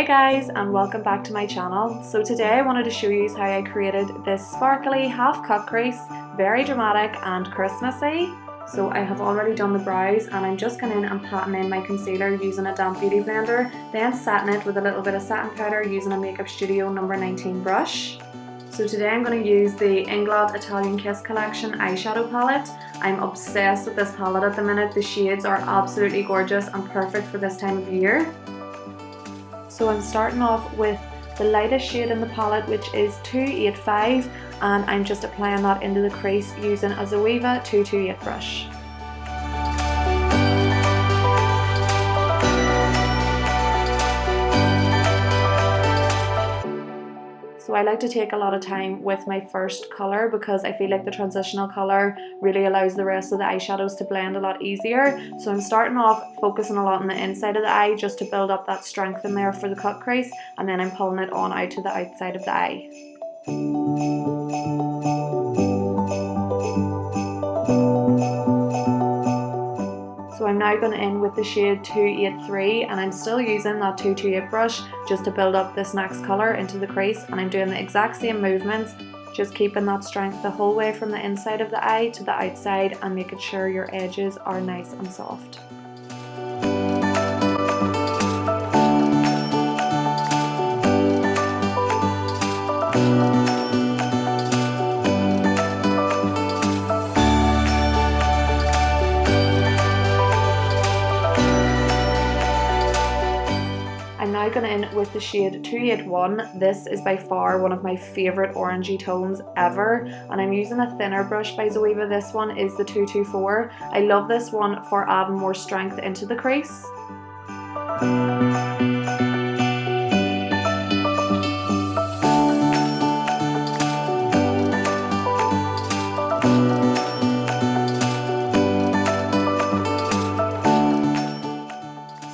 Hey guys, and welcome back to my channel. So today I wanted to show you how I created this sparkly half cut crease, very dramatic and Christmassy. So I have already done the brows and I'm just going in and patting in my concealer using a damp beauty blender, then setting it with a little bit of satin powder using a Makeup Studio number 19 brush. So today I'm going to use the Inglot Italian Kiss collection eyeshadow palette. I'm obsessed with this palette at the minute. The shades are absolutely gorgeous and perfect for this time of year. So I'm starting off with the lightest shade in the palette, which is 285, and I'm just applying that into the crease using a Zoeva 228 brush. So I like to take a lot of time with my first colour because I feel like the transitional colour really allows the rest of the eyeshadows to blend a lot easier. So I'm starting off focusing a lot on the inside of the eye just to build up that strength in there for the cut crease, and then I'm pulling it on out to the outside of the eye. So I'm now going in with the shade 283 and I'm still using that 228 brush just to build up this next colour into the crease, and I'm doing the exact same movements, just keeping that strength the whole way from the inside of the eye to the outside and making sure your edges are nice and soft. I'm now going in with the shade 281. This is by far one of my favourite orangey tones ever, and I'm using a thinner brush by Zoeva. This one is the 224. I love this one for adding more strength into the crease.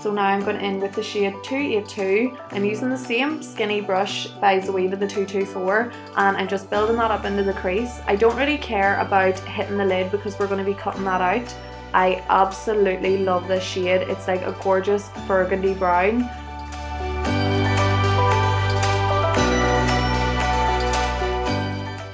So now I'm going in with the shade 282. I'm using the same skinny brush by Zoeva, the 224, and I'm just building that up into the crease. I don't really care about hitting the lid because we're going to be cutting that out. I absolutely love this shade. It's like a gorgeous burgundy brown.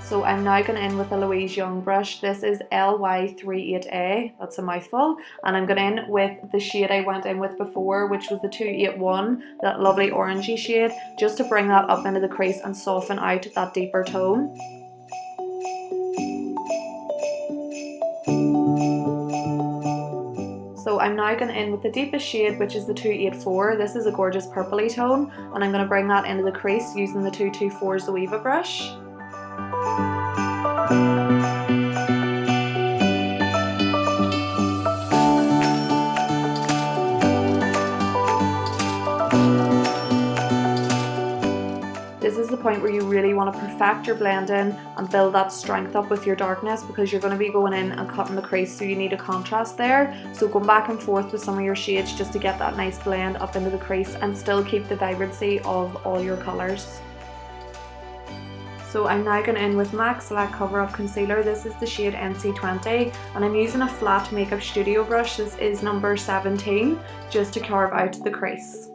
So I'm now going in with a Louise Young brush. This is LY38A, that's a mouthful, and I'm going in with the shade I went in with before, which was the 281, that lovely orangey shade, just to bring that up into the crease and soften out that deeper tone. So I'm now going in with the deepest shade, which is the 284. This is a gorgeous purpley tone, and I'm going to bring that into the crease using the 224 Zoeva brush. This is the point where you really want to perfect your blending and build that strength up with your darkness, because you're going to be going in and cutting the crease, so you need a contrast there. So going back and forth with some of your shades just to get that nice blend up into the crease and still keep the vibrancy of all your colours. So I'm now going in with MAC Select Cover Up Concealer. This is the shade NC20, and I'm using a flat Makeup Studio brush. This is number 17, just to carve out the crease.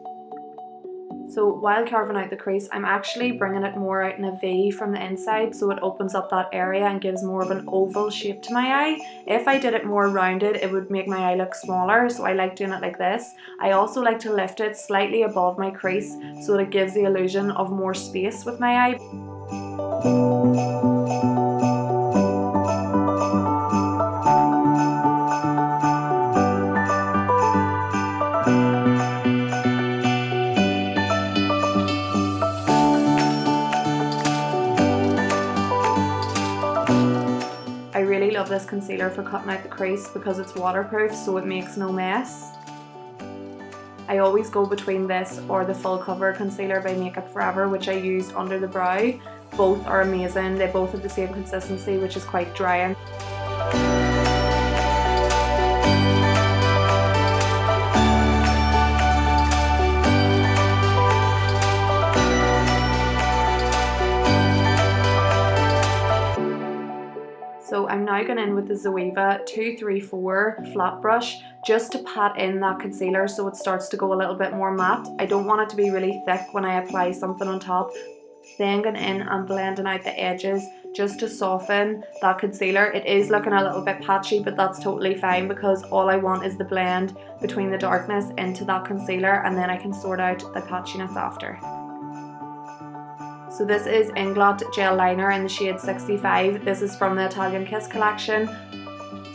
So while carving out the crease, I'm actually bringing it more out in a V from the inside, so it opens up that area and gives more of an oval shape to my eye. If I did it more rounded, it would make my eye look smaller, so I like doing it like this. I also like to lift it slightly above my crease so that it gives the illusion of more space with my eye. I really love this concealer for cutting out the crease because it's waterproof, so it makes no mess. I always go between this or the Full Cover Concealer by Makeup Forever, which I used under the brow. Both are amazing. They both have the same consistency, which is quite drying. So I'm now going going in with the Zoeva 234 flat brush just to pat in that concealer so it starts to go a little bit more matte. I don't want it to be really thick when I apply something on top. Then going in and blending out the edges just to soften that concealer. It is looking a little bit patchy, but that's totally fine because all I want is the blend between the darkness into that concealer, and then I can sort out the patchiness after. So this is Inglot gel liner in the shade 65. This is from the Italian Kiss collection.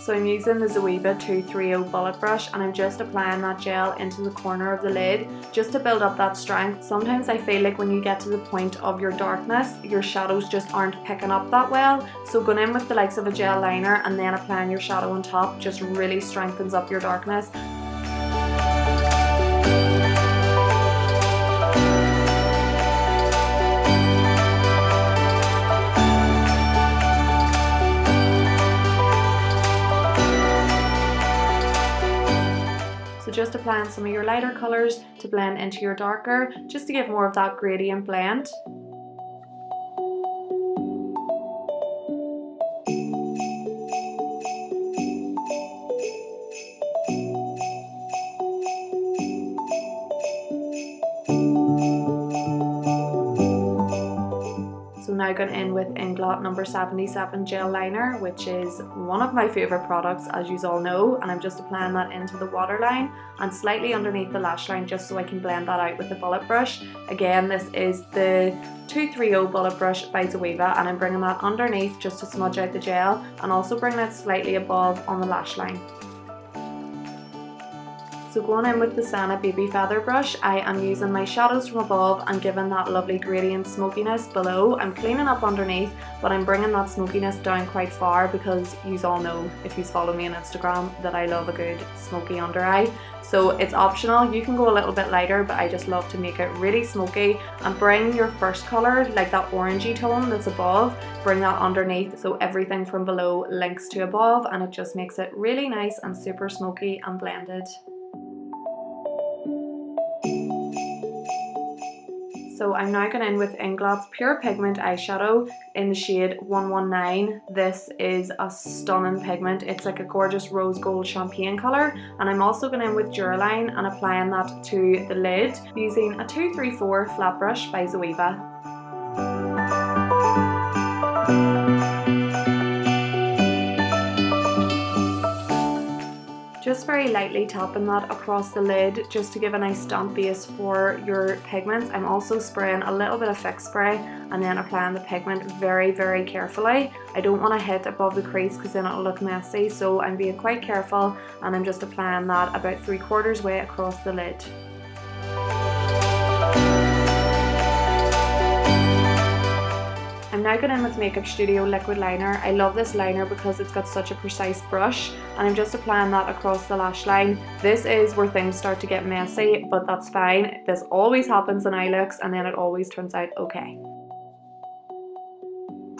So I'm using the Zoeva 230 bullet brush and I'm just applying that gel into the corner of the lid just to build up that strength. Sometimes I feel like when you get to the point of your darkness, your shadows just aren't picking up that well. So going in with the likes of a gel liner and then applying your shadow on top just really strengthens up your darkness. Just applying some of your lighter colours to blend into your darker, just to give more of that gradient blend. So now going in with Inglot number 77 gel liner, which is one of my favourite products, as you all know, and I'm just applying that into the waterline and slightly underneath the lash line just so I can blend that out with the bullet brush. Again, this is the 230 bullet brush by Zoeva, and I'm bringing that underneath just to smudge out the gel and also bring that slightly above on the lash line. So going in with the Sana Baby Feather brush, I am using my shadows from above and giving that lovely gradient smokiness below. I'm cleaning up underneath, but I'm bringing that smokiness down quite far because you all know, if you follow me on Instagram, that I love a good smoky under eye. So it's optional, you can go a little bit lighter, but I just love to make it really smoky and bring your first colour, like that orangey tone that's above, bring that underneath so everything from below links to above and it just makes it really nice and super smoky and blended. So I'm now going in with Inglot's Pure Pigment eyeshadow in the shade 119. This is a stunning pigment. It's like a gorgeous rose gold champagne colour. And I'm also going in with Duraline and applying that to the lid using a 234 flat brush by Zoeva. Just very lightly tapping that across the lid just to give a nice damp base for your pigments. I'm also spraying a little bit of fix spray and then applying the pigment very, very carefully. I don't want to hit above the crease because then it'll look messy, so I'm being quite careful and I'm just applying that about 3/4 way across the lid. I'm now going in with Makeup Studio liquid liner. I love this liner because it's got such a precise brush and I'm just applying that across the lash line. This is where things start to get messy, but that's fine. This always happens in eye looks and then it always turns out okay.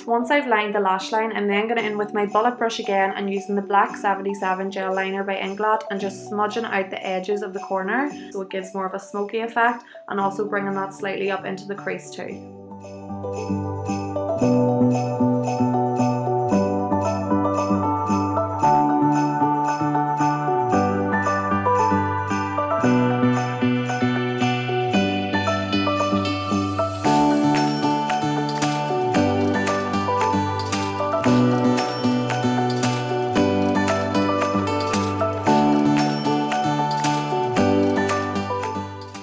Once I've lined the lash line, I'm then going in with my bullet brush again and using the black 77 gel liner by Inglot and just smudging out the edges of the corner so it gives more of a smoky effect and also bringing that slightly up into the crease too.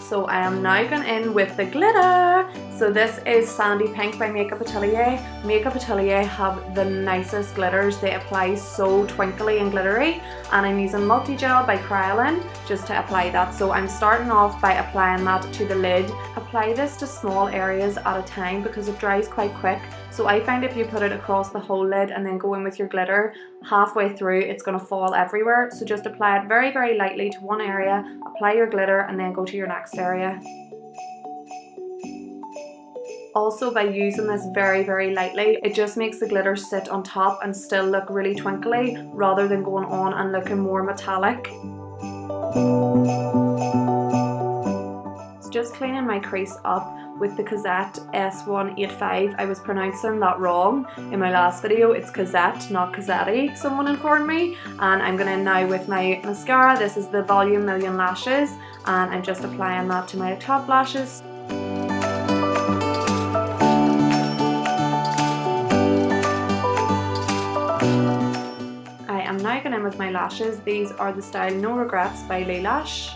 So I am now going in with the glitter. So this is Sandy Pink by Makeup Atelier. Makeup Atelier have the nicest glitters. They apply so twinkly and glittery. And I'm using Multi Gel by CREASE just to apply that. So I'm starting off by applying that to the lid. Apply this to small areas at a time because it dries quite quick. So I find if you put it across the whole lid and then go in with your glitter, halfway through it's going to fall everywhere. So just apply it very, very lightly to one area, apply your glitter and then go to your next area. Also, by using this very, very lightly, it just makes the glitter sit on top and still look really twinkly rather than going on and looking more metallic. just cleaning my crease up with the Cassette S185. I was pronouncing that wrong in my last video. It's Cassette, not Cassetti, someone informed me. And I'm going in now with my mascara. This is the Volume Million Lashes, and I'm just applying that to my top lashes. I am now going in with my lashes. These are the style No Regrets by Lash.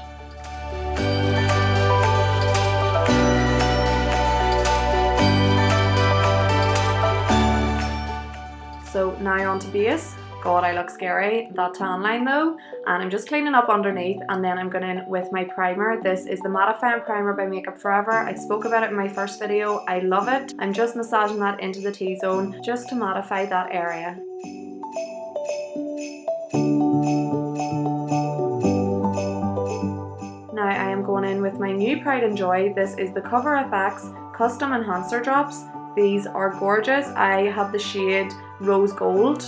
So now on to base. God, I look scary, that tan line though. And I'm just cleaning up underneath, and then I'm going in with my primer. This is the Mattifying Primer by Makeup Forever. I spoke about it in my first video. I love it. I'm just massaging that into the T-zone just to mattify that area. Now I am going in with my new Pride and Joy. This is the Cover FX Custom Enhancer Drops. These are gorgeous. I have the shade Rose Gold.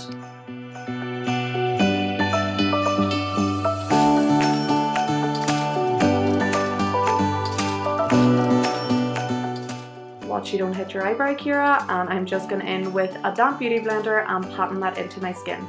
Watch you don't hit your eyebrow, Kira. And I'm just going in with a damp beauty blender and patting that into my skin.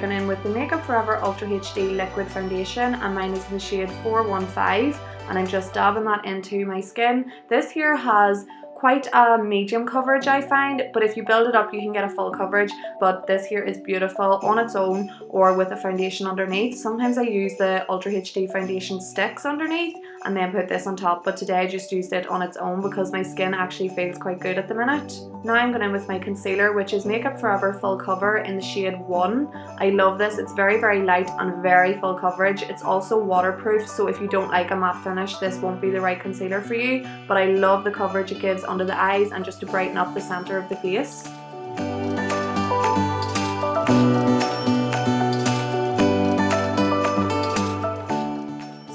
Going in with the Makeup Forever Ultra HD Liquid Foundation, and mine is the shade 415, and I'm just dabbing that into my skin. This here has quite a medium coverage, I find, but if you build it up you can get a full coverage, but this here is beautiful on its own or with a foundation underneath. Sometimes I use the Ultra HD foundation sticks underneath and then put this on top, but today I just used it on its own because my skin actually feels quite good at the minute. Now I'm going in with my concealer, which is Makeup Forever Full Cover in the shade 1. I love this. It's very, very light and very full coverage. It's also waterproof, so if you don't like a matte finish, this won't be the right concealer for you, but I love the coverage it gives under the eyes and just to brighten up the center of the face.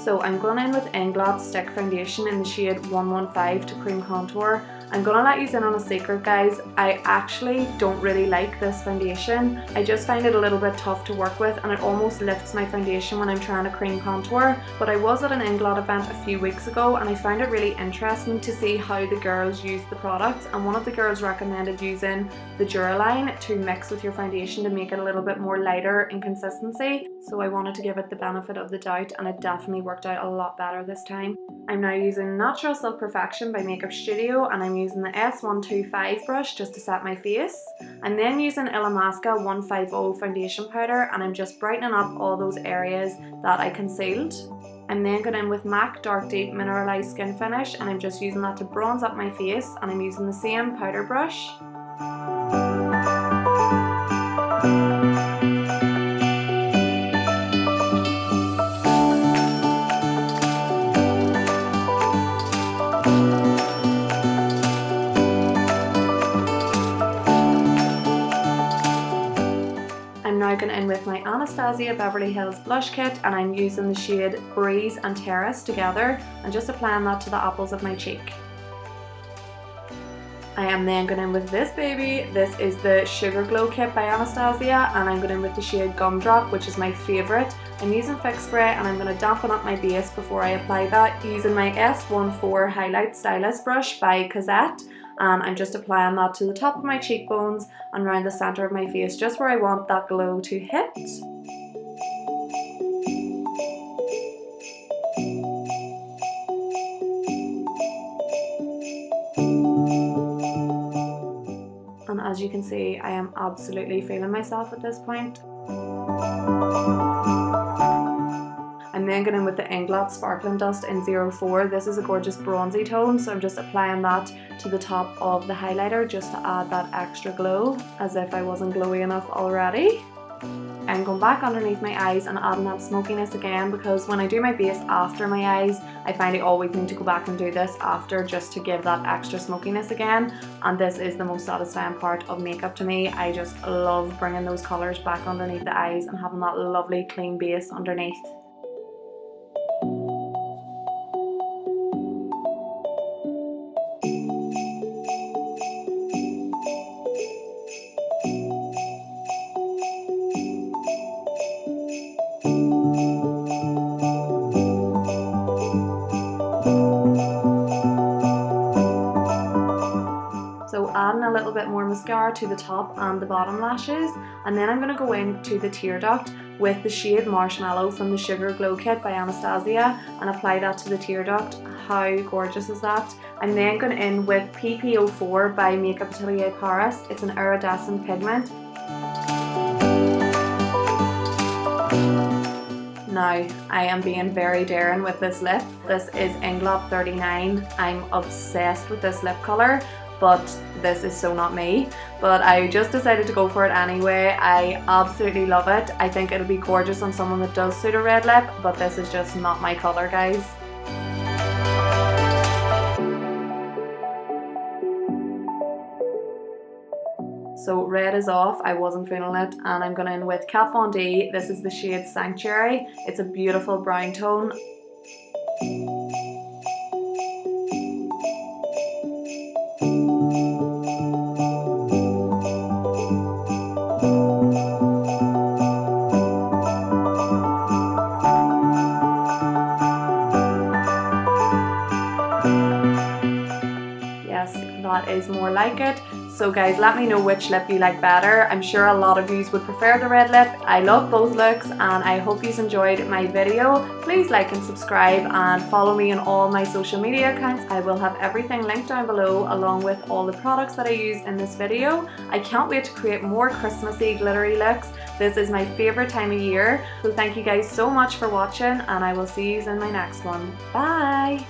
So I'm going in with Inglot Stick Foundation in the shade 115 to cream contour. I'm going to let you in on a secret, guys. I actually don't really like this foundation. I just find it a little bit tough to work with, and it almost lifts my foundation when I'm trying to cream contour. But I was at an Inglot event a few weeks ago and I found it really interesting to see how the girls use the products, and one of the girls recommended using the Duraline to mix with your foundation to make it a little bit more lighter in consistency. So I wanted to give it the benefit of the doubt, and it definitely worked out a lot better this time. I'm now using Natural Silk Perfection by Makeup Studio, and I'm using the S125 brush just to set my face. I'm then using Illamasqua 150 foundation powder, and I'm just brightening up all those areas that I concealed. I'm then going in with MAC Dark Deep Mineralized Skin Finish, and I'm just using that to bronze up my face, and I'm using the same powder brush. I'm now going in with my Anastasia Beverly Hills Blush Kit, and I'm using the shade Breeze and Terrace together and just applying that to the apples of my cheek. I am then going in with this baby. This is the Sugar Glow Kit by Anastasia, and I'm going in with the shade Gumdrop, which is my favourite. I'm using Fix Spray, and I'm going to dampen up my base before I apply that using my S14 Highlight Stylist brush by Cassette. And I'm just applying that to the top of my cheekbones and around the centre of my face, just where I want that glow to hit. And as you can see, I am absolutely feeling myself at this point. I'm then going in with the Inglot Sparkling Dust in 04. This is a gorgeous bronzy tone, so I'm just applying that to the top of the highlighter just to add that extra glow, as if I wasn't glowy enough already. I'm going back underneath my eyes and adding that smokiness again, because when I do my base after my eyes, I find I always need to go back and do this after just to give that extra smokiness again, and this is the most satisfying part of makeup to me. I just love bringing those colours back underneath the eyes and having that lovely clean base underneath. mascara to the top and the bottom lashes, and then I'm going to go into the tear duct with the shade Marshmallow from the Sugar Glow Kit by Anastasia and apply that to the tear duct. How gorgeous is that? I'm then going in with PP04 by Makeup Atelier Paris. It's an iridescent pigment. Now, I am being very daring with this lip. This is Inglot 39. I'm obsessed with this lip colour, but this is so not me. But I just decided to go for it anyway. I absolutely love it. I think it'll be gorgeous on someone that does suit a red lip, but this is just not my colour, guys. So red is off, I wasn't feeling it, and I'm going in with Kat Von D. This is the shade Thankyou. It's a beautiful brown tone. Yes, that is more like it. So guys, let me know which lip you like better. I'm sure a lot of you would prefer the red lip. I love both looks and I hope you enjoyed my video. Please like and subscribe and follow me on all my social media accounts. I will have everything linked down below along with all the products that I used in this video. I can't wait to create more Christmassy glittery looks. This is my favourite time of year. So thank you guys so much for watching and I will see you in my next one. Bye!